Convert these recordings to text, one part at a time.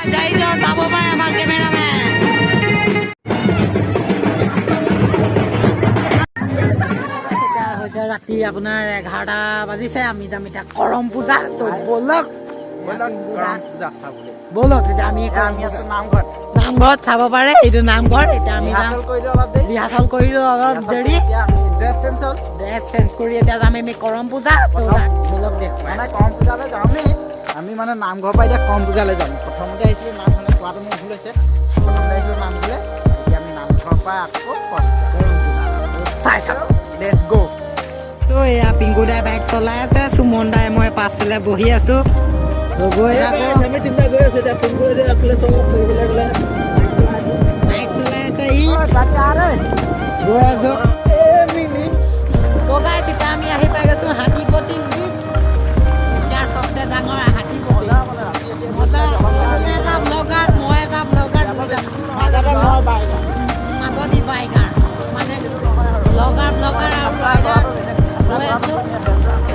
যাব পাৰে আমাৰ কেমেৰামেন ৰাতি আপোনাৰ 11টা বাজিছে আমি যাম এতিয়া কৰম পূজা তো বলক বলক তেতিয়া আমি আছো নামঘৰত চাব পাৰে এইটো নামঘৰ এতিয়া আমি ৰিহাৰ্চেল কৰিলো অলপ দেৰি ড্ৰেছ চেঞ্জ কৰি এতিয়া যাম আমি কৰম পূজা বলক দে কৰম পূজালৈ যামেই আমি মানে নামঘৰৰ পৰা এতিয়া কৰম পূজালৈ যাম প্ৰথমতে আহিছিলোঁ নামঘৰলৈ কোৱাটো মোৰ ভুল হৈছে প্ৰথমতে আহিছিলোঁ নামঘৰলৈ এতিয়া আমি নামঘৰৰ পৰা আকৌ কৰম পূজা চাই চাওঁ লেটছ গ' তো এয়া পিংকু দাই বাইক চলাই আছে সুমন দাই মই পাছফালে বহি আছো গৈ আমি তিনিটা গৈ আছো এতিয়া পিংকু আগফালে চব ফুৰিবলৈ গ'লে বাইক চলাই আছে ই গৈ আছো তো গাই তেতিয়া আমি আহি পাই গৈছো হাতীপতি এছিয়াৰ সবচে ডাঙৰ হাতীপতি এটা ব্লগাৰ মই এটা ব্লগাৰ মাজনী বাইকাৰ মানে ব্লগাৰ আৰু ৰাইডাৰ লৈ আছো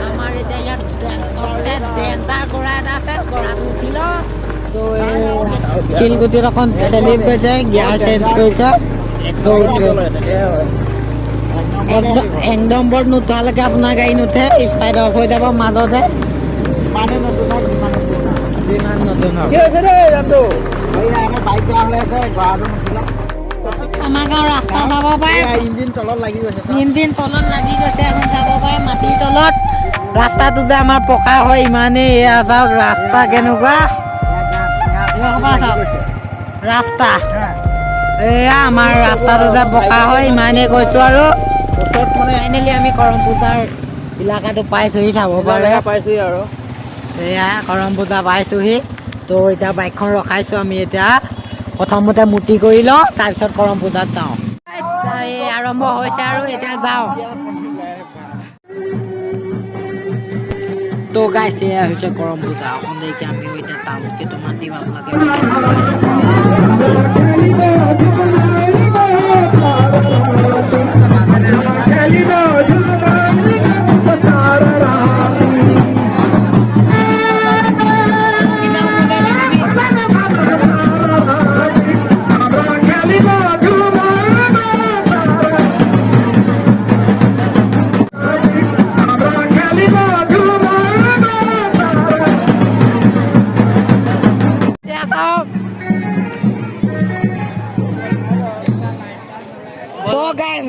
আমাৰ এতিয়া ইয়াত ডেঞ্চাৰ কৰা এটা আছে কৰাটো উঠিল তো শিলগুটিত অকণ চেলিপ গৈছে গিয়াৰ চেঞ্জ কৰিছে এক নম্বৰ নুঠোৱালৈকে আপোনাৰ গাড়ী নুঠে ষ্টাৰ্ট অফ হৈ যাব মাজতে যিমান নতুন আমাৰ গাঁৱৰ ৰাস্তা যাব পাৰে ইঞ্জিন তলত লাগি গৈছে এখন চাব পাৰে মাটিৰ তলত ৰাস্তাটো যে আমাৰ পকা হয় ইমানেই এয়া চাওক ৰাস্তা কেনেকুৱা ৰাস্তা এয়া আমাৰ ৰাস্তাটো যে পকা হয় ইমানেই কৈছো আৰু ফাইনেলি আমি কৰম পূজাৰ এলেকাটো পাইছোহি চাব পাৰে এয়া কৰম পূজা পাইছোহি তো এতিয়া বাইকখন ৰখাইছো আমি এতিয়া প্ৰথমতে মূৰ্তি কৰি লওঁ তাৰপিছত কৰম পূজাত যাওঁ আৰম্ভ হৈছে আৰু এতিয়া যাওঁ তো গাইছ এয়া হৈছে কৰম পূজা অকণ দেৰিকে আমিও এতিয়া ডান্স কেইটামান দিম আপোনালোকে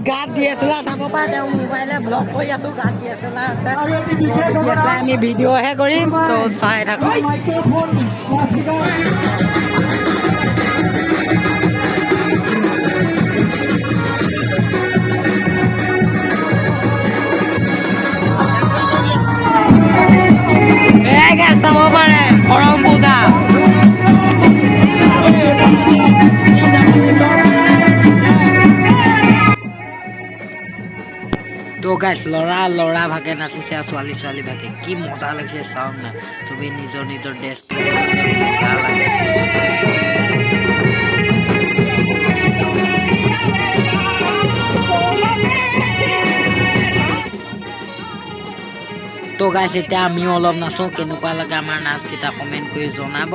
গাত DSLR চাব পাৰে তেওঁ মোবাইলে ব্লগ কৰি আছো গাত DSLR আছে আমি ভিডিঅ'হে কৰিম তো চাই থাকক চাব পাৰে কৰম পূজা তো গাইছ ল'ৰা ভাগে নাচিছে আৰু ছোৱালী ভাগে কি মজা লাগিছে চাওক না চবেই নিজৰ ড্ৰেছ পিন্ধি মজা লাগিছে তো গাইছ এতিয়া আমিও অলপ নাচো কেনেকুৱা লাগে আমাৰ নাচকেইটা কমেণ্ট কৰি জনাব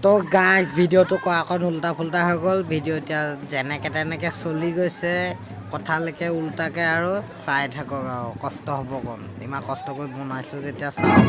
তো গাইজ ভিডিঅ'টো অকণ উল্টা ফুল্টা হৈ গ'ল ভিডিঅ' এতিয়া যেনেকৈ তেনেকৈ চলি গৈছে কথালৈকে উল্টাকে আৰু চাই থাকক আৰু কষ্ট হ'ব কম ইমান কষ্ট কৰি বনাইছোঁ যেতিয়া চাওক